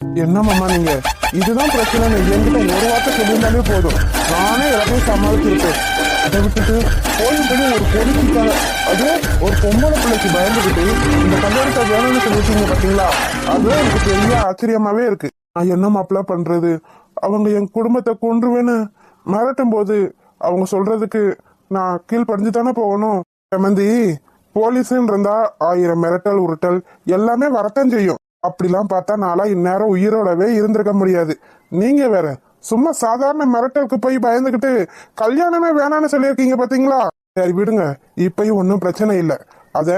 என்ன மாமா நீங்க இதுதான் பிரச்சனை. என்கிட்ட ஒரு வார்த்தை சொல்லியிருந்தாலே போதும், நானே எல்லாத்தையும் சமாளிச்சிருப்பேன். அதை விட்டுட்டு போய் ஒரு பொலிசுக்காக அது ஒரு பொம்பளை பிள்ளைக்கு பயந்துக்கிட்டு இந்த கல்யாணத்தை வேணும்னு சொல்லிட்டீங்க பாத்தீங்களா? அதுவே எனக்கு பெரிய ஆச்சரியமாவே இருக்கு. நான் என்ன மாப்பிள்ள பண்றது? அவங்க என் குடும்பத்தை கொன்றுவேன்னு மிரட்டும் போது அவங்க சொல்றதுக்கு நான் கீழ்படிஞ்சு தானே போகணும். சமந்தி, போலீஸ்ன்னு இருந்தா 1000 மிரட்டல் உருட்டல் எல்லாமே வரத்தான் செய்யும். அப்படிலாம் பார்த்தா நாளா இந்நேரம் உயிரோடவே இருந்திருக்க முடியாது. நீங்க வேற சும்மா சாதாரண மிரட்டலுக்கு போய் பயந்துகிட்டு கல்யாணமே வேணான்னு சொல்லியிருக்கீங்க பாத்தீங்களா? சரி விடுங்க, இப்பயும் ஒன்றும் பிரச்சனை இல்லை, அத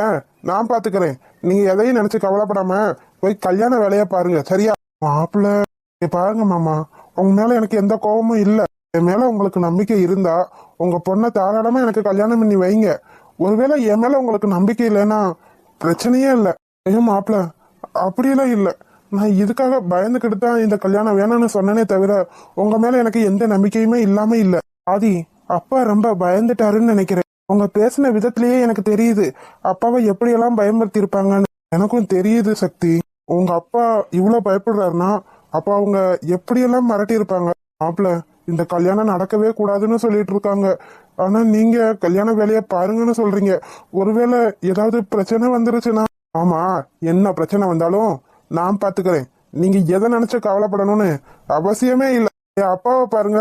நான் பாத்துக்கிறேன். நீங்க எதையும் நினைச்சு கவலைப்படாம போய் கல்யாண வேலையை பாருங்க, சரியா? மாப்பிள்ள பாருங்க மாமா, உங்க மேல எனக்கு எந்த கோபமும் இல்லை. என் மேல உங்களுக்கு நம்பிக்கை இருந்தா உங்க பொண்ணை தாராளமா எனக்கு கல்யாணம் பண்ணி வைங்க. ஒருவேளை என் மேல உங்களுக்கு நம்பிக்கை இல்லைன்னா பிரச்சனையே இல்லை. ஐயோ மாப்பிள்ள, அப்படியெல்லாம் இல்லை. நான் இதுக்காக பயந்துக்கிட்டு தான் இந்த கல்யாணம் வேணும்னு சொன்னனே தவிர உங்க மேல எனக்கு எந்த நம்பிக்கையுமே இல்லாம இல்லை. ஆதி, அப்பா ரொம்ப பயந்துட்டாருன்னு நினைக்கிறேன். உங்க பேசின விதத்திலேயே எனக்கு தெரியுது அப்பாவை எப்படியெல்லாம் பயமுறுத்தி இருப்பாங்கன்னு. எனக்கும் தெரியுது சக்தி. உங்க அப்பா இவ்வளவு பயப்படுறாருன்னா அப்பா அவங்க எப்படியெல்லாம் மிரட்டி இருப்பாங்க. மாப்பிள்ள, இந்த கல்யாணம் நடக்கவே கூடாதுன்னு சொல்லிட்டு இருக்காங்க. ஆனா நீங்க கல்யாண வேலையை பாருங்கன்னு சொல்றீங்க. ஒருவேளை ஏதாவது பிரச்சனை வந்துருச்சுன்னா? ஆமா, என்ன பிரச்சனை வந்தாலும் நான் பாத்துக்கிறேன். நீங்க எதை நினைச்சு கவலைப்படணும்னு அவசியமே இல்லை. என் அப்பாவை பாருங்க,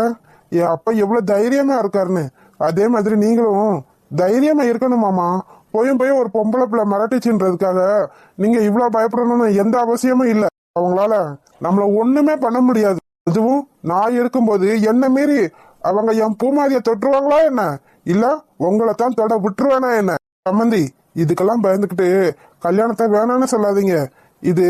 என் அப்பா எவ்வளவு தைரியமா இருக்காருன்னு. அதே மாதிரி நீங்களும் தைரியமா இருக்கணுமாமா. போய் ஒரு பொம்பளை பிள்ளை மிரட்டிச்சுன்றதுக்காக நீங்க இவ்வளவு பயப்படணும்னு எந்த அவசியமும் இல்லை. அவங்களால நம்மள ஒண்ணுமே பண்ண முடியாது. அதுவும் நான் இருக்கும்போது என்ன மீறி அவங்க என் பூமாதிய தொட்டுருவாங்களா என்ன? இல்ல உங்களை தான் தொட விட்டுருவானா என்ன? சம்பந்தி, இதுக்கெல்லாம் பயந்துக்கிட்டு கல்யாணத்தை வேணான்னு சொல்லாதீங்க. இது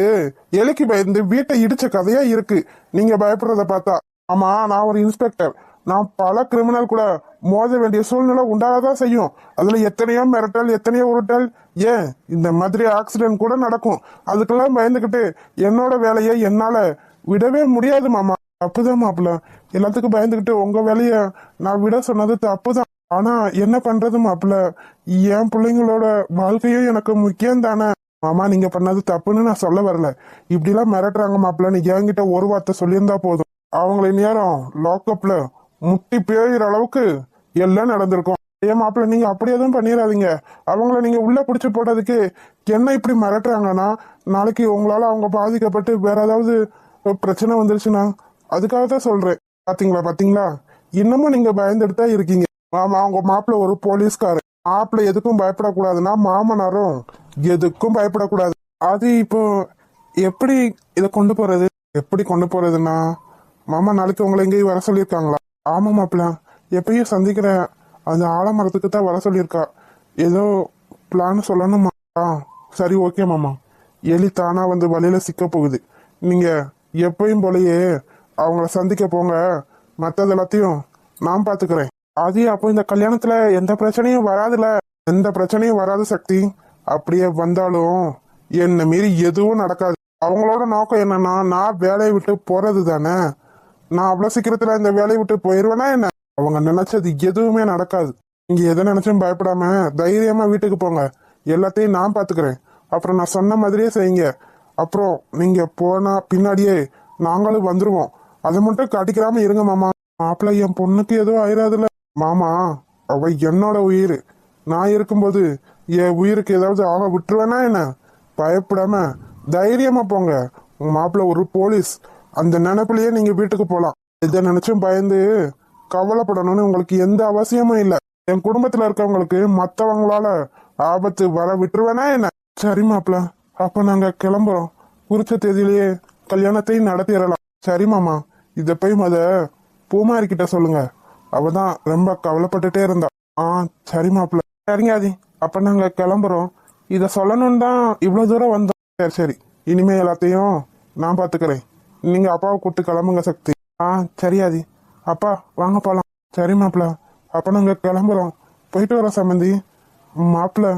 எலிக்கு பயந்து வீட்டை இடிச்ச கதையா இருக்கு நீங்க பயப்படுறத பார்த்தா. ஆமா, நான் ஒரு இன்ஸ்பெக்டர். நான் பல கிரிமினல் கூட மோத வேண்டிய சூழ்நிலை உண்டாகதான் செய்யும். அதுல எத்தனையோ மிரட்டல், எத்தனையோ உருட்டல், ஏன் இந்த மாதிரி ஆக்சிடென்ட் கூட நடக்கும். அதுக்கெல்லாம் பயந்துக்கிட்டு என்னோட வேலையை என்னால விடவே முடியாது மாமா. தப்புதான் மாப்பிள்ள, எல்லாத்துக்கும் பயந்துக்கிட்டு உங்க வேலைய நான் விட சொன்னது தப்புதான். ஆனா என்ன பண்றது மாப்பிள்ள, என் பிள்ளைங்களோட வாழ்க்கையும் எனக்கு முக்கியம் தானே. மாமா, நீங்க பண்ணது தப்புன்னு நான் சொல்ல வரல. இப்படிலாம் மிரட்டுறாங்க மாப்பிள்ள, நீ என்கிட்ட ஒரு வார்த்தை சொல்லியிருந்தா போதும். அவங்கள நேரம் லாக்அப்ல முட்டி பேயிற அளவுக்கு எல்லாம் நடந்திருக்கும். ஏன் மாப்பிள்ள, நீங்க அப்படி எதுவும் பண்ணிடாதீங்க. அவங்கள நீங்க உள்ள பிடிச்சு போட்டதுக்கு என்ன இப்படி மிரட்டுறாங்கன்னா நாளைக்கு உங்களால அவங்க பாதிக்கப்பட்டு வேற ஏதாவது பிரச்சனை வந்துருச்சுன்னா அதுக்காக தான் சொல்றேன். பாத்தீங்களா, இன்னமும் நீங்க பயந்துட்டு தான் இருக்கீங்க. மாமா, அவங்க மாப்பிள்ள ஒரு போலீஸ்காரு. மாப்பிள்ள எதுக்கும் பயப்படக்கூடாதுன்னா மாமனாரும் எதுக்கும் பயப்படக்கூடாது. அது இப்போ எப்படி இதை கொண்டு போறது? எப்படி கொண்டு போறதுன்னா, மாமா நாளைக்கு உங்களை எங்கேயும் வர சொல்லியிருக்காங்களா? ஆமா மாப்பிள்ள, எப்பயும் சந்திக்கிற அந்த ஆலமரத்துக்கு தான் வர சொல்லியிருக்கா. ஏதோ பிளான் சொல்லணுமா? சரி, ஓகே மாமா. எலி தானா வந்து வழியில சிக்க போகுது. நீங்க எப்பயும் போலயே அவங்கள சந்திக்க போங்க. மற்றது எல்லாத்தையும் நான் பாத்துக்கிறேன். அது அப்போ இந்த கல்யாணத்துல எந்த பிரச்சனையும் வராதுல? எந்த பிரச்சனையும் வராது சக்தி. அப்படியே வந்தாலும் என்ன மீறி எதுவும் நடக்காது. அவங்களோட நோக்கம் என்னன்னா நான் வேலையை விட்டு போறது தானே. நான் அவ்வளவு சீக்கிரத்துல இந்த வேலையை விட்டு போயிருவேனா என்ன? அவங்க நினைச்சது எதுவுமே நடக்காது. நீங்க எதை நினைச்சும் பயப்படாம தைரியமா வீட்டுக்கு போங்க. எல்லாத்தையும் நான் பாத்துக்கிறேன். அப்புறம் நான் சொன்ன மாதிரியே செய்யுங்க. அப்புறம் நீங்க போனா பின்னாடியே நாங்களும் வந்துருவோம். அதை மட்டும் காட்டிக்கிறாம இருங்க மாமா. மாப்பிள்ள, என் பொண்ணுக்கு எதுவும் ஆயிராதுல மாமா. அவ என்னோட உயிர். நான் இருக்கும்போது என் உயிருக்கு ஏதாவது ஆக விட்டுருவேனா என்ன? பயப்படாம தைரியமா போங்க. உங்க மாப்பிள்ள ஒரு போலீஸ். அந்த நினைப்புலயே நீங்க வீட்டுக்கு போலாம். இதை நினைச்சும் பயந்து கவலைப்படணும்னு உங்களுக்கு எந்த அவசியமும் இல்லை. என் குடும்பத்துல இருக்கவங்களுக்கு மத்தவங்களால ஆபத்து வர விட்டுருவேனா என்ன? சரி மாப்பிள்ள, அப்ப நாங்க கிளம்புறோம். குறிச்ச தேதியிலேயே கல்யாணத்தையும் நடத்திடலாம். சரி மாமா, இத போய் பூமாரி கிட்ட சொல்லுங்க. அவதான் ரொம்ப கவலைப்பட்டுட்டே இருந்தா. சரி மாப்பிள்ள. சரிங்க ஆதி, அப்ப நாங்க கிளம்புறோம். இத சொல்லணும்னு தான் இவ்வளவு தூரம் வந்தோம். சரி, இனிமே எல்லாத்தையும் நான் பாத்துக்கிறேன். நீங்க அப்பாவை கூப்பிட்டு கிளம்புங்க சக்தி. சரி ஆதி. அப்பா வாங்க போலாம். சரி மாப்பிள்ள, அப்ப நாங்க கிளம்புறோம். போயிட்டு வரோம் சம்பந்தி. மாப்பிள்ள,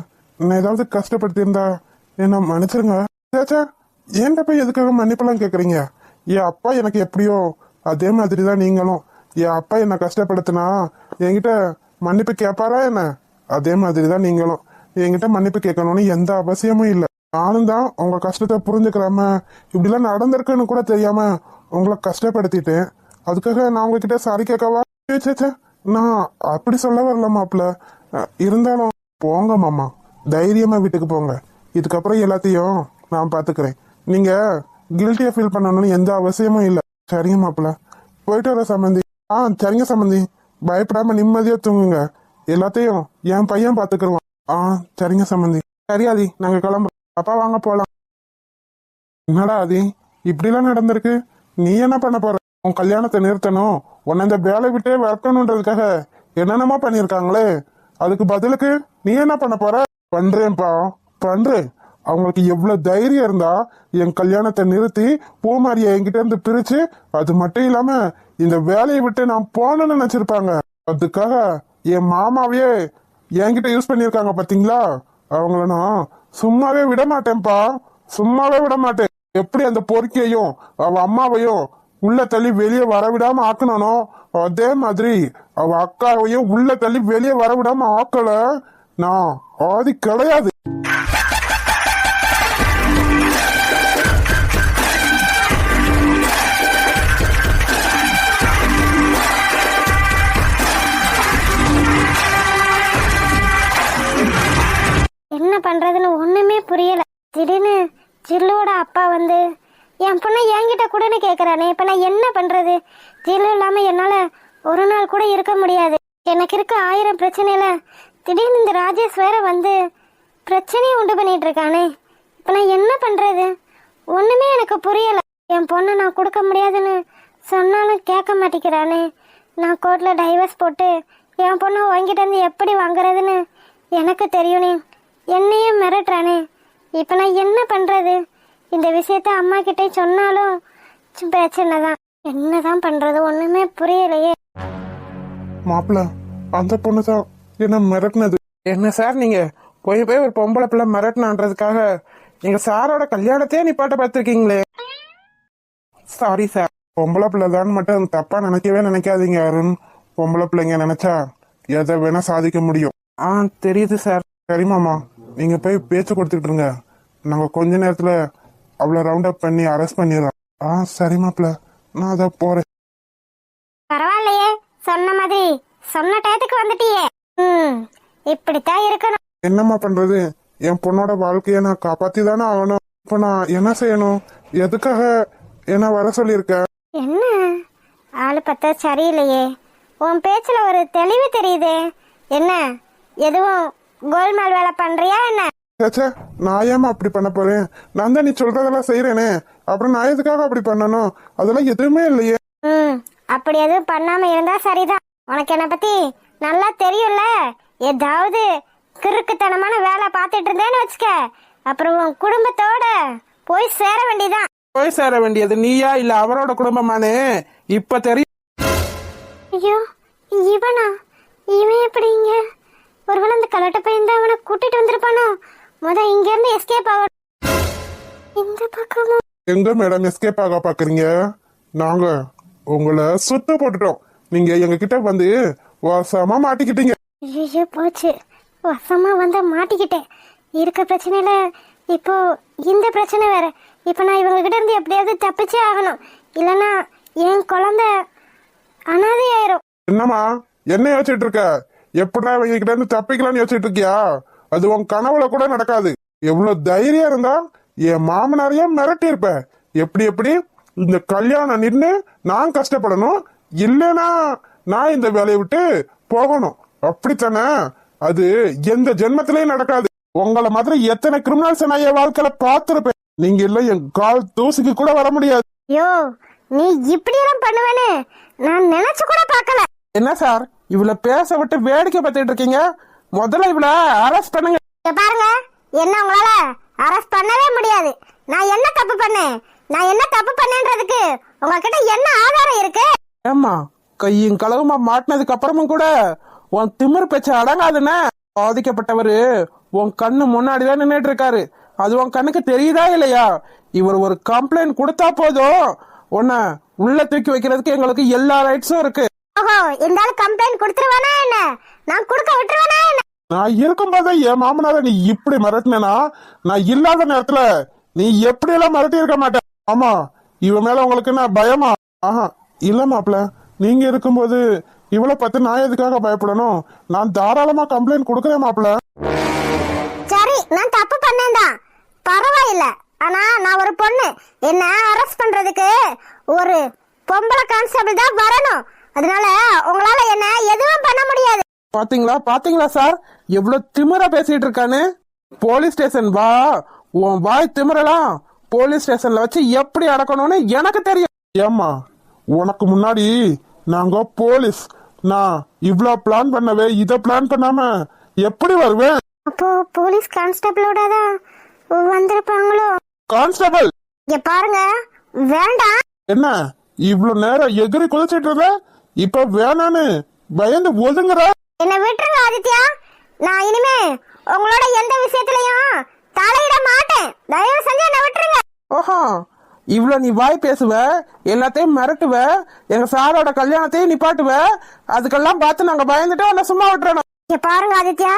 நான் ஏதாவது கஷ்டப்படுத்தியிருந்தா என்ன மன்னிச்சிருங்க. சேச்சா, ஏன்டா போய் எதுக்காக மன்னிப்பெல்லாம் கேக்குறீங்க? என் அப்பா எனக்கு எப்படியோ அதே மாதிரிதான் நீங்களும். என் அப்பா என்ன கஷ்டப்படுத்தினா என்கிட்ட மன்னிப்பு கேட்பாரா என்ன? அதே மாதிரிதான் நீங்களும் என்கிட்ட மன்னிப்பு கேட்கணும்னு எந்த அவசியமும் இல்லை. நானும் தான் உங்க கஷ்டத்தை புரிஞ்சுக்கிறாம இப்படிலாம் நடந்திருக்குன்னு கூட தெரியாம உங்களை கஷ்டப்படுத்திட்டேன். அதுக்காக நான் உங்ககிட்ட சாரி கேட்கவா? சே நான் அப்படி சொல்ல வரல மாப்பிள்ள. இருந்தாலும் போங்க மாமா, தைரியமா வீட்டுக்கு போங்க. இதுக்கப்புறம் எல்லாத்தையும் நான் பாத்துக்கிறேன். நீங்க கில்ட்டியா ஃபீல் பண்ணணும்னு எந்த அவசியமும் இல்லை. சரிங்க மாப்பிள்ள, போயிட்டு வர சம்பந்தி. சரிங்க சம்பந்தி, பயப்படாம நிம்மதியா தூங்குங்க. எல்லாத்தையும் என் பையன் பாத்துக்கிடுவான். சரிங்க சம்பந்தி. சரி ஆதி, நாங்க கிளம்புறோம். அப்பா வாங்க போலாம். என்னடா ஆதி, இப்படிலாம் நடந்திருக்கு? நீ என்ன பண்ண போற? உன் கல்யாணத்தை நிறுத்தணும், உன்னை இந்த வேலை விட்டே வளர்க்கணுன்றதுக்காக என்னென்னமா பண்ணிருக்காங்களே, அதுக்கு பதிலுக்கு நீ என்ன பண்ண போற? பண்றேன்ப்பா, பண்றேன். அவங்களுக்கு எவ்வளவு தைரியம் இருந்தா என் கல்யாணத்தை நிறுத்தி பூமாரியை என்கிட்ட இருந்து பிரிச்சு, அது மட்டும் இல்லாம இந்த வேலையை விட்டு நான் போகணும்னு நினைச்சிருப்பாங்க. அதுக்காக என் மாமாவையே என்கிட்ட யூஸ் பண்ணிருக்காங்க பாத்தீங்களா? அவங்கள நான் சும்மாவே விட மாட்டேன்ப்பா, சும்மாவே விட மாட்டேன். எப்படி அந்த பொறுக்கியையும் அவ அம்மாவையும் உள்ள தள்ளி வெளியே வரவிடாம ஆக்கணும், அதே மாதிரி அவ அக்காவையும் உள்ள தள்ளி வெளியே வரவிடாம ஆக்கல நான் ஆதி கிடையாது. என்ன பண்றதுன்னு ஒண்ணுமே புரியல. திடீர்னு ஜில்லுவோட அப்பா வந்து என் பொண்ணை என்கிட்ட கூடன்னு கேக்குறானே, இப்ப நான் என்ன பண்றது? ஜில்லு இல்லாம என்னால ஒரு நாள் கூட இருக்க முடியாது. எனக்கு இருக்க 1000 பிரச்சனையில திடீர்னு இந்த ராஜேஷ் வேற வந்து பிரச்சனையை உண்டு பண்ணிட்டு இருக்கானே, இப்ப நான் என்ன பண்றது? ஒண்ணுமே எனக்கு புரியல. என் பொண்ணை நான் கொடுக்க முடியாதுன்னு சொன்னாலும் கேட்க மாட்டேங்கிறானே. நான் கோர்ட்ல டைவர்ஸ் போட்டு என் பொண்ணை வாங்கிட்டு வந்து எப்படி வாங்குறதுன்னு எனக்கு தெரியுனே. என்னையும் மிரட்டுறானே, இப்ப நான் என்ன பண்றது? இந்த விஷயத்த அம்மா கிட்டே சொன்னாலும் பிரச்சனை தான். என்னதான் பண்றது ஒண்ணுமே புரியலையே. மாப்பிள்ள, அந்த பொண்ணுதான் என்ன மிரட்டினது. என்ன சார் நீங்க போய் ஒரு பொம்பளை பிள்ளை மிரட்டினான்றதுக்காக எங்க சாரோட கல்யாணத்தையே நிப்பாட்ட பார்த்துருக்கீங்களே. Sorry sir. பொம்பளை பிள்ளைதான் மட்டும் தப்பா நினைக்கவே நினைக்காதீங்க அருண். பொம்பளை பிள்ளைங்க நினைச்சா எதை வேணா சாதிக்க முடியும். தெரியுது சார். சரி மாமா, நீங்க போய் பேச்சு கொடுத்துட்டு இருங்க. நாங்க கொஞ்ச நேரத்துல அவளை ரவுண்ட் அப் பண்ணி அரெஸ்ட் பண்ணிடுறோம். சரி மாப்பிள்ள, நான் அதை போறேன். பரவாயில்லையே, சொன்ன மாதிரி சொன்ன டயத்துக்கு வந்துட்டியே. இப்படித்தான் இருக்கணும். என்னம்மா பண்றது? என் பொண்ணோட வாழ்க்கைய நான் காப்பாத்தி தானே ஆகணும். இப்ப நான் என்ன செய்யணும்? எதுக்காக என்ன வர சொல்லியிருக்க? என்ன ஆளு பார்த்தா சரியில்லையே. உன் பேச்சுல ஒரு தெளிவு தெரியுதே. என்ன எதுவும் கோல்மால் வேலை பண்றியா என்ன? சேச்சே, நான் ஏமா அப்படி பண்ண போறேன்? நான் தான் நீ சொல்றதெல்லாம் செய்யறேனே, அப்புறம் நான் எதுக்காக அப்படி பண்ணணும்? அதெல்லாம் எதுவுமே இல்லையே. அப்படி எதுவும் பண்ணாம இருந்தா சரிதான். உனக்கு என்ன பத்தி நல்லா தெரியும்ல. ஏதாவது கிறுக்குத்தனமான வேலை பார்த்துட்டு இருந்தேன்னு வச்சுக்க, அப்புறம் உன் குடும்பத்தோட போய் சேர வேண்டியதான். போய் சேர வேண்டியது நீயா இல்ல அவரோட குடும்பமானே இப்ப தெரியும். ஐயோ, இவனா? இவன் எப்படிங்க? ஒருவேளை அந்த கலட்ட பையன் தான் அவனை கூட்டிட்டு வந்திருப்பானோ? இங்க இருந்து எஸ்கேப் ஆக. இந்த பக்கமும் எங்க மேடம் எஸ்கேப் ஆக பாக்குறீங்க? நாங்க உங்களை சுத்த போட்டுட்டோம். நீங்க எங்க கிட்ட வந்து வசமா மாட்டிக்கிட்டீங்க. ஐயோ போச்சு, வசமா வந்து மாட்டிக்கிட்டேன். இருக்க பிரச்சனையில இப்போ இந்த பிரச்சனை வேற. இப்ப நான் இவங்க கிட்ட இருந்து எப்படியாவது தப்பிச்சே ஆகணும், இல்லைன்னா என் குழந்தை அனாதை ஆயிரும். என்னம்மா என்ன யோசிச்சுட்டு இருக்க? எப்படா இவங்க கிட்ட இருந்து தப்பிக்கலாம்னு யோசிச்சுட்டு இருக்கியா? அது உன் கனவுல கூட நடக்காது. எவ்வளவு தைரியம் இருந்தா என் மாமனாரையும் மிரட்டி இருப்ப. எப்படி இந்த கல்யாணம் நின்று நான் கஷ்டப்படணும், இல்லைன்னா நான் இந்த வேலையை விட்டு போகணும், அப்படித்தானே? அது எந்த ஜென்மத்திலயும் நடக்காது. உங்களை மாதிரி எத்தனை கிரிமினல்ஸ் நான் என் வாழ்க்கையில பார்த்திருப்பேன். நீங்க இல்ல என் கால் தூசிக்கு கூட வர முடியாது. ஐயோ, நீ இப்படி எல்லாம் பண்ணுவேன்னு நான் நினைச்சு கூட பார்க்கல. என்ன சார் இவள பேச விட்டு வேடிக்கை பார்த்துட்டு இருக்கீங்க? முதல்ல இவள அரெஸ்ட் பண்ணுங்க. பாருங்க, என்ன உங்களால அரெஸ்ட் பண்ணவே முடியாது. நான் என்ன தப்பு பண்ணேன்? நான் என்ன தப்பு பண்ணேன்றதுக்கு உங்ககிட்ட என்ன ஆதாரம் இருக்கு? ஏம்மா, கையும் களவுமா மாட்டினதுக்கு அப்புறமும் கூட உன் திமிர் பேச்ச அடங்காதுன்னு பாதிக்கப்பட்டவரு உன் கண்ணு முன்னாடிதான் நின்றுட்டு இருக்காரு. அது உன் கண்ணுக்கு தெரியுதா இல்லையா? இவர் ஒரு கம்ப்ளைண்ட் கொடுத்தா போதும், உன்னை உள்ள தூக்கி வைக்கிறதுக்கு எங்களுக்கு எல்லா ரைட்ஸும் இருக்கு. ஓஹோ, இந்த ஆளு கம்ப்ளைண்ட் கொடுத்துருவானா என்ன? நான் கொடுக்க விட்டுருவானா என்ன? நான் இருக்கும்போதே என் மாமனார நீ இப்படி மிரட்டினா நான் இல்லாத நேரத்துல நீ எப்படி எல்லாம் மிரட்டி இருக்க மாட்டேன். ஆமா, இவன் மேல உங்களுக்கு என்ன பயமா? ஆஹா, இல்ல மாப்பிள, நீங்க இருக்கும்போது இவளை பத்தி நான் எதுக்காக பயப்படணும்? நான் தாராளமா கம்ப்ளைண்ட் கொடுக்கறேன் மாப்பிள. சரி, நான் தப்பு பண்ணேன்தான், பரவாயில்ல. ஆனா நான் ஒரு பொண்ணு, என்ன அரெஸ்ட் பண்றதுக்கு ஒரு பொம்பளை கான்ஸ்டபிள் தான் வரணும். அதனால உங்களால என்ன எதுவும் பண்ண முடியாது. பாத்தீங்களா சார், எவ்வளவு திமிரா பேசிட்டு இருக்கானு. போலீஸ் ஸ்டேஷன் வா, உன் வாய் திமிரலாம் போலீஸ் ஸ்டேஷன்ல வச்சு எப்படி அடக்கணும்னு எனக்கு தெரியும். ஏம்மா, உனக்கு முன்னாடி நாங்க போலீஸ். நான் இவ்ளோ பிளான் பண்ணவே இத பிளான் பண்ணாம எப்படி வருவேன்? அப்போ போலீஸ் கான்ஸ்டபிளோட தான் வந்திருப்பாங்களோ? கான்ஸ்டபிள், இங்க பாருங்க, வேண்டாம். என்ன இவ்ளோ நேரம் எகிரி குதிச்சிட்டு இருந்த, இப்ப வேணான்னு பயந்து ஒதுங்குற? என்ன விட்டுருங்க ஆதித்யா, நான் இனிமே உங்களோட எந்த விஷயத்திலையும் தலையிட மாட்டேன். தயவு செஞ்சு என்ன விட்டுருங்க. ஓஹோ, இவ்வளவு நீ வாய் பேசுவ, எல்லாத்தையும் மிரட்டுவ, எங்க சாரோட கல்யாணத்தையும் நிப்பாட்டுவ, அதுக்கெல்லாம் பார்த்து நாங்க பயந்துட்டு உன்னை சும்மா விட்டுறணும். இங்க பாருங்க ஆதித்யா,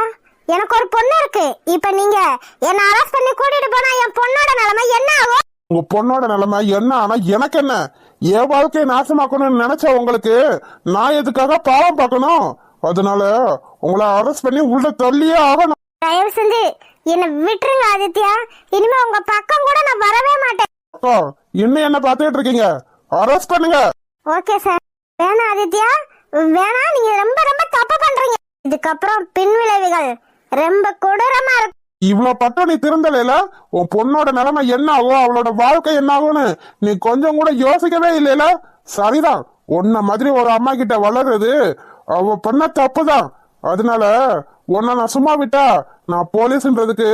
எனக்கு ஒரு பொண்ணு இருக்கு. இப்ப நீங்க என்ன அரெஸ்ட் பண்ணி கூட்டிட்டு போனா என் பொண்ணோட நிலைமை என்ன ஆகும்? உங்க பொண்ணோட நிலைமை என்ன ஆனா எனக்கு என்ன? என் வாழ்க்கையை நாசமாக்கணும்னு நினைச்ச உங்களுக்கு நான் எதுக்காக பாவம் பார்க்கணும்? அதனால உங்களை அரெஸ்ட் பண்ணி உள்ள தள்ளியே ஆகணும். தயவு செஞ்சு என்ன விட்டுருங்க ஆதித்யா, இனிமே உங்க பக்கம் கூட நான் வரவே மாட்டேன். அக்கா, இன்னும் என்ன பாத்துக்கிட்டு இருக்கீங்க? அரெஸ்ட் பண்ணுங்க. Okay sir. வேணாம் ஆதித்யா, வேணாம். நீங்க ரொம்ப ரொம்ப தப்பு பண்றீங்க. இதுக்கப்புறம் பின் விளைவுகள் ரொம்ப கொடூரமா இருக்கும். இவ்வளவு பட்டம் நீ திருந்தல, உன் பொண்ணோட நிலைமை என்ன ஆகும், அவளோட வாழ்க்கை என்ன ஆகும்னு நீ கொஞ்சம் கூட யோசிக்கவே இல்லைல. சரிதான், உன்ன மாதிரி ஒரு அம்மா கிட்ட வளர்றது அவ பண்ண தப்புதான். அதனால உன்னை நான் சும்மா விட்டா நான் போலீஸ்ன்றதுக்கு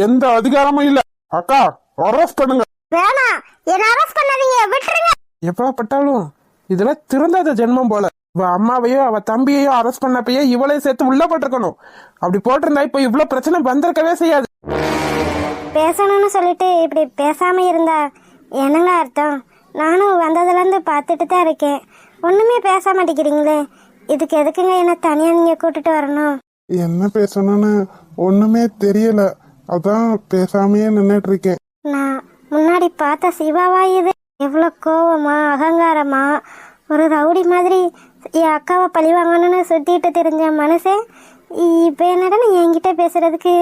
எந்த அதிகாரமும் இல்ல. அக்கா, அரெஸ்ட் பண்ணுங்க. வேணாம், என்ன அரெஸ்ட் பண்ணாதீங்க, விட்டுருங்க. எப்பப்பட்டாலும் இதுல திருந்தாத ஜென்மம் போல. அவ அம்மாவையோ அவ தம்பியையோ அரெஸ்ட் பண்ணப்பயே இவளையும் சேர்த்து உள்ள போட்டிருக்கணும். அப்படி போட்டிருந்தா இப்ப இவ்வளவு பிரச்சனை வந்திருக்கவே செய்யாது. பேசணும்னு சொல்லிட்டு இப்படி பேசாம இருந்தா என்னங்க அர்த்தம்? நானும் வந்ததுல இருந்து பாத்துட்டு தான் இருக்கேன், ஒண்ணுமே பேச மாட்டேங்கிறீங்களே. இதுக்கு எதுக்குங்க என்ன தனியா நீங்க கூட்டிட்டு வரணும்? என்ன பேசணும்னு ஒண்ணுமே தெரியல, அதான் பேசாமையே நின்னுட்டு இருக்கேன். நான் முன்னாடி பார்த்த சிவாவா இது? எவ்வளவு கோவமா அகங்காரமா ஒரு ரவுடி மாதிரி என் அக்காவை பழி வாங்கணும்னு சுத்திட்டு தெரிஞ்ச மனுஷன் இப்ப என்னடா என்கிட்ட பேசுறதுக்கு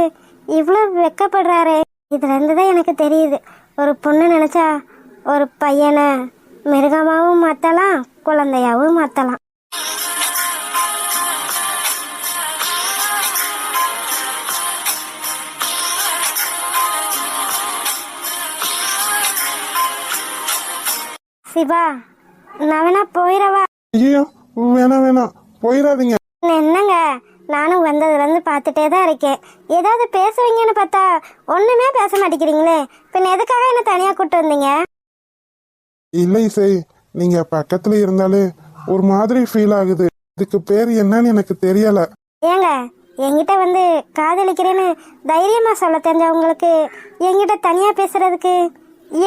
இவ்வளவு வெக்கப்படுறாரு. இதுல இருந்துதான் எனக்கு தெரியுது, ஒரு பொண்ணு நினைச்சா ஒரு பையனை மிருகமாவும் மாத்தலாம், குழந்தையாவும் மாத்தலாம். சிவா, நான் வேணா போயிடவா? ஐயோ, வேணாம் போயிடாதீங்க. என்னங்க, நானும் வந்ததுல இருந்து பாத்துட்டே தான் இருக்கேன். ஏதாவது பேசுவீங்கன்னு பார்த்தா ஒண்ணுமே பேச மாட்டேங்கிறீங்களே. பின்ன எதுக்காக என்ன தனியா கூட்டு வந்தீங்க? இல்ல இசை, நீங்க பக்கத்துல இருந்தாலே ஒரு மாதிரி ஃபீல் ஆகுது. இதுக்கு பேர் என்னன்னு எனக்கு தெரியல. ஏங்க, என்கிட்ட வந்து காதலிக்கிறேன்னு தைரியமா சொல்ல தெரிஞ்சவங்களுக்கு என்கிட்ட தனியா பேசுறதுக்கு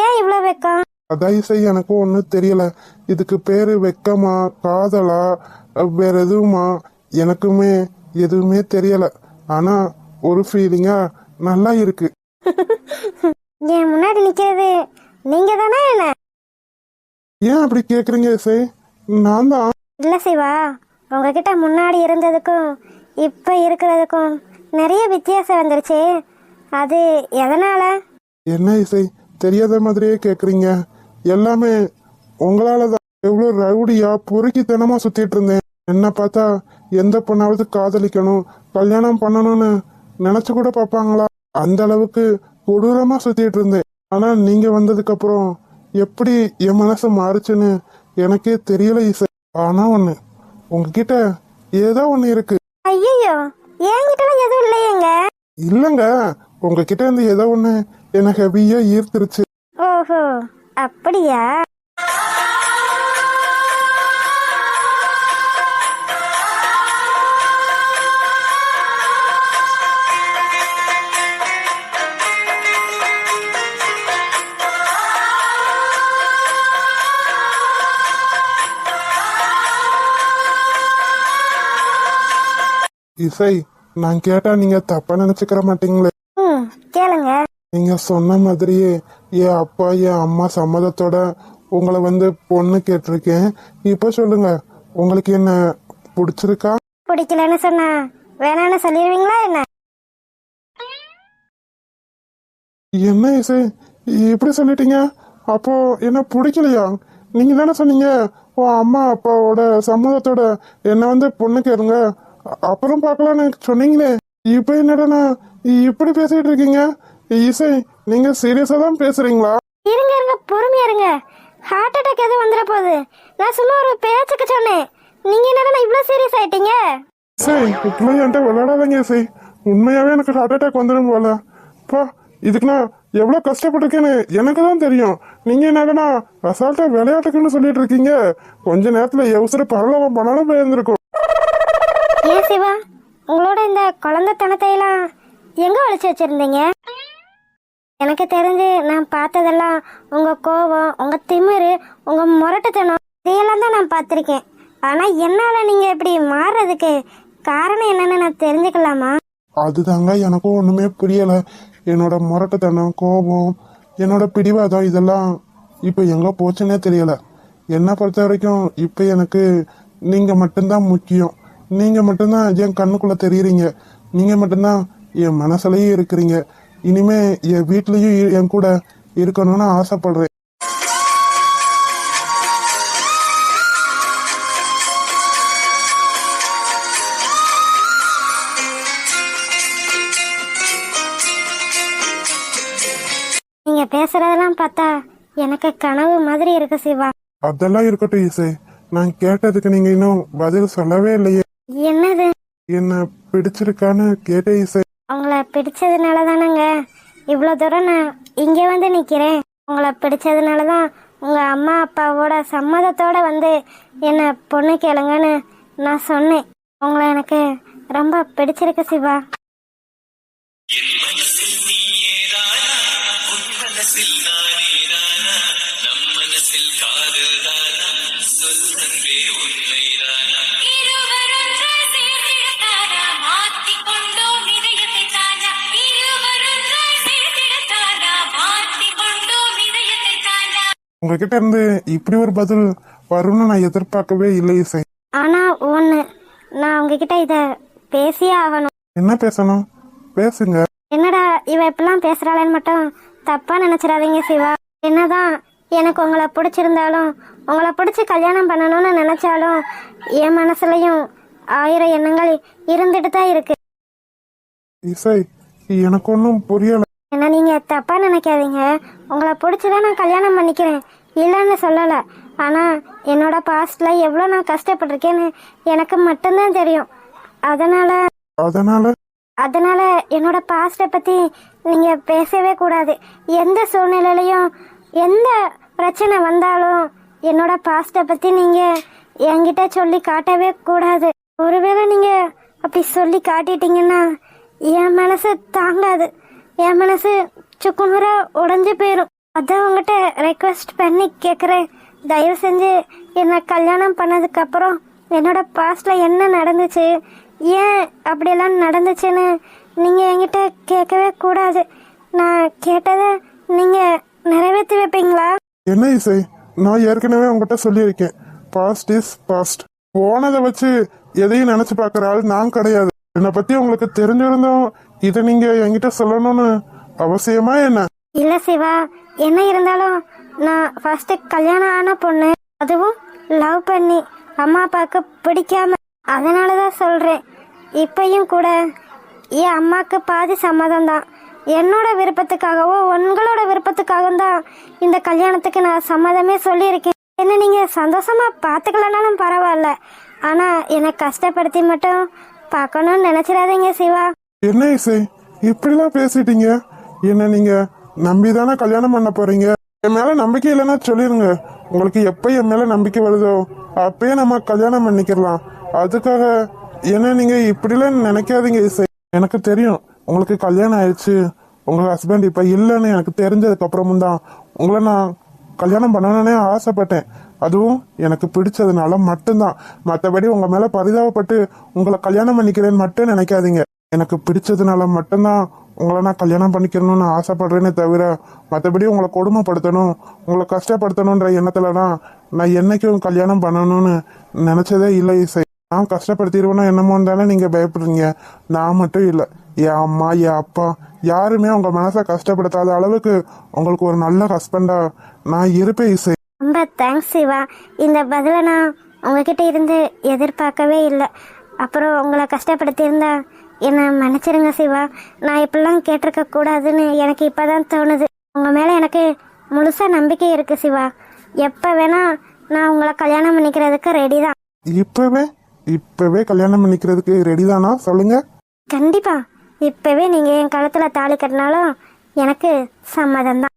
ஏன் இவ்வளவு வெக்கம்? அதான் இசை, எனக்கும் ஒன்னும் தெரியல. இதுக்கு பேரு வெக்கமா, காதலா, வேற எதுவுமா, எனக்குமே எதுவுமே தெரியல. ஆனா ஒரு ஃபீலிங்கா நல்லா இருக்கு. என் முன்னாடி நிக்கிறது நீங்க தானே? என்ன ஏன் அப்படி கேக்குறீங்க இசை? நான் தான். இல்ல சிவா, உங்ககிட்ட முன்னாடி இருந்ததுக்கும் இப்ப இருக்கிறதுக்கும் நிறைய வித்தியாசம் வந்துருச்சு. அது எதனால? என்ன இசை, தெரியாத மாதிரியே கேக்குறீங்க? எல்லாமே உங்களாலதான். எவ்வளவு ரவுடியா பொறுக்கித்தனமா சுத்திட்டு இருந்தேன். என்ன பார்த்தா எந்த பொண்ணாவது காதலிக்கணும், கல்யாணம் பண்ணணும்னு நினைச்சு கூட பாப்பாங்களா? அந்த அளவுக்கு கொடூரமா சுத்திட்டு இருந்தேன். ஆனா நீங்க வந்ததுக்கு அப்புறம் எப்படி என் மனசு மாறுச்சுன்னு எனக்கே தெரியல இசை. ஆனா ஒண்ணு, உங்ககிட்ட ஏதோ ஒண்ணு இருக்கு. ஐயோ, என்கிட்ட எதுவும் இல்லையேங்க. இல்லங்க, உங்ககிட்ட இருந்து ஏதோ ஒண்ணு எனக்கு ஹெவியா ஈர்த்துருச்சு. ஓஹோ, அப்படியா? இசை, நான் கேட்டா நீங்க தப்பா நினைச்சுக்கிற மாட்டீங்களே? ம், கேளுங்க. நீங்க சொன்ன மாதிரியே என் அப்பா என் அம்மா சம்மதத்தோட உங்களை வந்து பொண்ணு கேட்டிருக்கேன். இப்ப சொல்லுங்க, உங்களுக்கு என்ன பிடிச்சிருக்கா? பிடிக்கலன்னு சொன்னா வேணான்னு சொல்லிடுவீங்களா என்ன? என்ன இசை இப்படி சொல்லிட்டீங்க? அப்போ என்ன பிடிக்கலையா? நீங்க தானே சொன்னீங்க உன் அம்மா அப்பாவோட சம்மதத்தோட என்ன வந்து பொண்ணு கேளுங்க, அப்புறம் பார்க்கலான்னு சொன்னீங்களே. இப்ப என்னடா இப்படி பேசிட்டு இருக்கீங்க? இசை, நீங்க சீரியஸா தான் பேசுறீங்களா? இருங்க இருங்க, பொறுமையா இருங்க. ஹார்ட் அட்டாக் எதுவும் வந்துட போகுது. நான் சும்மா ஒரு பேச்சுக்கு சொன்னேன். நீங்க என்னடா இவ்வளவு சீரியஸ் ஆயிட்டீங்க? இசை, இப்பெல்லாம் என்கிட்ட விளையாடாதீங்க இசை. உண்மையாவே எனக்கு ஹார்ட் அட்டாக் வந்துடும் போல. பா, இதுக்கு நான் எவ்வளவு கஷ்டப்பட்டிருக்கேன்னு எனக்கு தான் தெரியும். நீங்க என்னடா அசால்ட்டா விளையாட்டுக்குன்னு சொல்லிட்டு இருக்கீங்க. கொஞ்ச நேரத்துல எவசர பரலவம் பண்ணாலும் போயிருந்திருக்கும். ஏன் சிவா, உங்களோட இந்த குழந்தைத்தனத்தை எல்லாம் எங்க ஒளிச்சு வச்சிருந்தீங்க? எனக்கு தெரிஞ்சு நான் பார்த்ததெல்லாம் உங்க கோபம், உங்க திமிரு, உங்க முரட்டுத்தனம், இதையெல்லாம் தான் நான் பார்த்திருக்கேன். ஆனா என்னால நீங்க இப்படி மாறுறதுக்கு காரணம் என்னன்னு நான் தெரிஞ்சுக்கலாமா? அதுதாங்க எனக்கும் ஒண்ணுமே புரியல. என்னோட முரட்டுத்தனம், கோபம், என்னோட பிடிவாதம் இதெல்லாம் இப்ப எங்க போச்சுன்னே தெரியல. என்னை பொறுத்த வரைக்கும் இப்ப எனக்கு நீங்க மட்டும்தான் முக்கியம். நீங்க மட்டும்தான் என் கண்ணுக்குள்ள தெரியுறீங்க. நீங்க மட்டும்தான் என் மனசுலயும் இருக்கிறீங்க. இனிமே என் வீட்லயும் என் கூட இருக்கணும்னு ஆசைப்படுறேன். நீங்க பேசுறதெல்லாம் பார்த்தா எனக்கு கனவு மாதிரி இருக்கு சிவா. அதெல்லாம் இருக்கட்டும் இசை, நான் கேட்டதுக்கு நீங்க இன்னும் பதில் சொல்லவே இல்லையே. என்னது? என்ன பிடிச்சிருக்கான்னு கேட்டே இசை. உங்களை பிடிச்சதுனால தானங்க இவ்வளோ தூரம் நான் இங்கே வந்து நிற்கிறேன். உங்களை பிடிச்சதுனால தான் உங்க அம்மா அப்பாவோட சம்மதத்தோட வந்து என்னை பொண்ணு கேளுங்கன்னு நான் சொன்னேன். உங்களை எனக்கு ரொம்ப பிடிச்சிருக்கு சிவா. உங்ககிட்ட இருந்து இப்படி ஒரு பதில் வரும்னு நான் எதிர்பார்க்கவே இல்லை இசை. ஆனா ஒன்று, நான் உங்ககிட்ட இதை பேசியே ஆகணும். என்ன பேசணும்? பேசுங்க. என்னடா இவ இப்பெல்லாம் பேசுறாளேன்னு மட்டும் தப்பா நினைச்சிடாதீங்க சிவா. என்னதான் எனக்கு உங்களை பிடிச்சிருந்தாலும், உங்களை பிடிச்சி கல்யாணம் பண்ணணும்னு நினைச்சாலும் என் மனசுலயும் 1000 எண்ணங்கள் இருந்துட்டு தான் இருக்கு. இசை, எனக்கு ஒன்றும் புரியல. என்ன நீங்க தப்பா நினைக்காதீங்க. உங்களை பிடிச்சிதான் நான் கல்யாணம் பண்ணிக்கிறேன், இல்லைன்னு சொல்லல. ஆனா என்னோட பாஸ்ட்ல எவ்வளவு நான் கஷ்டப்பட்டிருக்கேன்னு எனக்கு மட்டும்தான் தெரியும். அதனால என்னோட பாஸ்ட பத்தி நீங்க பேசவே கூடாது. எந்த சூழ்நிலையிலையும் எந்த பிரச்சனை வந்தாலும் என்னோட பாஸ்ட பத்தி நீங்க என்கிட்ட சொல்லி காட்டவே கூடாது. ஒருவேளை நீங்க அப்படி சொல்லி காட்டிட்டீங்கன்னா என் மனசு தாங்காது. என் மனசு சுக்குநூறா உடைஞ்சு போயிடும். அதான் உங்ககிட்ட ரெக்வஸ்ட் பண்ணி கேட்குறேன், தயவு செஞ்சு என்னை கல்யாணம் பண்ணதுக்கு அப்புறம் என்னோட பாஸ்ட்ல என்ன நடந்துச்சு, ஏன் அப்படியெல்லாம் நடந்துச்சுன்னு நீங்க என்கிட்ட கேட்கவே கூடாது. நான் கேட்டதை நீங்க நிறைவேற்றி வைப்பீங்களா? என்ன இசை, நான் ஏற்கனவே உங்ககிட்ட சொல்லியிருக்கேன், பாஸ்ட் இஸ் பாஸ்ட். போனதை வச்சு எதையும் நினைச்சு பார்க்குற ஆள் நான் கிடையாது. என்னை பத்தி உங்களுக்கு தெரிஞ்சிருந்தோம் இதை நீங்க என்கிட்ட சொல்லணும்னு அவசியமா என்ன? இல்ல சிவா, என்ன இருந்தாலும் நான் ஃபர்ஸ்ட் கல்யாணம் ஆன பொண்ணு, அதுவும் லவ் பண்ணி அம்மா அப்பாவுக்கு பிடிக்காம. அதனாலதான் சொல்றேன். இப்பயும் கூட என் அம்மாக்கு பாதி சம்மதம் தான். என்னோட விருப்பத்துக்காகவோ உங்களோட விருப்பத்துக்காகவும் தான் இந்த கல்யாணத்துக்கு நான் சம்மதமே சொல்லியிருக்கேன். என்ன நீங்க சந்தோஷமா பாத்துக்கலனாலும் பரவாயில்ல, ஆனா என்னை கஷ்டப்படுத்தி மட்டும் பார்க்கணும்னு நினைச்சிடாதீங்க சிவா. என்ன இசை, இப்படிலாம் பேசிட்டீங்க? என்ன நீங்க நம்பிதானே கல்யாணம் பண்ண போறீங்க? என் மேல நம்பிக்கை இல்லைன்னா சொல்லிருங்க. உங்களுக்கு எப்ப என் மேல நம்பிக்கை வருதோ அப்பயே நம்ம கல்யாணம் பண்ணிக்கலாம். அதுக்காக என்ன நீங்க இப்படிலாம் நினைக்காதீங்க இசை. எனக்கு தெரியும் உங்களுக்கு கல்யாணம் ஆயிடுச்சு, உங்க ஹஸ்பண்ட் இப்ப இல்லைன்னு எனக்கு தெரிஞ்சதுக்கு அப்புறமும் தான் உங்களை நான் கல்யாணம் பண்ணணும்னே ஆசைப்பட்டேன். அதுவும் எனக்கு பிடிச்சதுனால மட்டும்தான். மற்றபடி உங்க மேல பரிதாபப்பட்டு உங்களை கல்யாணம் பண்ணிக்கிறேன்னு மட்டும் நினைக்காதீங்க. எனக்கு பிடிச்சதுனால மட்டும்தான் உங்களை நான் கல்யாணம் பண்ணிக்கணும்னு ஆசைப்படுறேனே தவிர மற்றபடி உங்களை கொடுமைப்படுத்தணும் உங்களை கஷ்டப்படுத்தணுன்ற எண்ணத்துல தான் நான் என்னைக்கும் கல்யாணம் பண்ணணும்னு நினைச்சதே இல்லை இசை. நான் கஷ்டப்படுத்திடுவேன்னா என்னமோன்னு தானே நீங்க பயப்படுறீங்க. நான் மட்டும் இல்லை, என் அம்மா என் அப்பா யாருமே உங்க மனசை கஷ்டப்படுத்தாத அளவுக்கு உங்களுக்கு ஒரு நல்ல ஹஸ்பண்டா நான் இருப்பேன் இசை. ரொம்ப தேங்க்ஸ் சிவா. இந்த பதிலை நான் உங்ககிட்ட இருந்து எதிர்பார்க்கவே இல்லை. அப்புறம் உங்களை கஷ்டப்படுத்தியிருந்தா என்னை மன்னிச்சிருங்க சிவா. நான் இப்படிலாம் கேட்டிருக்க கூடாதுன்னு எனக்கு இப்போதான் தோணுது. உங்கள் மேலே எனக்கு முழுசாக நம்பிக்கை இருக்குது சிவா. எப்போ வேணா நான் உங்களை கல்யாணம் பண்ணிக்கிறதுக்கு ரெடி தான். இப்பவே கல்யாணம் பண்ணிக்கிறதுக்கு ரெடி தானா சொல்லுங்க? கண்டிப்பா இப்போவே நீங்கள் என் கழுத்தில் தாலி கட்டினாலும் எனக்கு சம்மதம் தான்.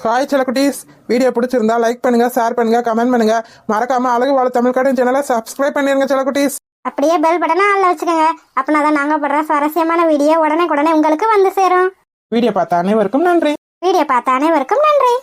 ஹாய் செல்லக்குட்டீஸ், வீடியோ பிடிச்சிருந்தா லைக் பண்ணுங்க, ஷேர் பண்ணுங்க, கமெண்ட் பண்ணுங்க. மறக்காம அழகு வாழ தமிழ் கார்டன் சேனலை சப்ஸ்கிரைப் பண்ணிருங்க செல்லக்குட்டீஸ். அப்படியே பெல் பட்டனை ஆன்ல வச்சுக்கோங்க. அப்படின்னா தான் நாங்கள் போடுற சுவாரஸ்யமான வீடியோ உடனே உங்களுக்கு வந்து சேரும். வீடியோ பார்த்த அனைவருக்கும் நன்றி. வீடியோ பார்த்த அனைவருக்கும் நன்றி.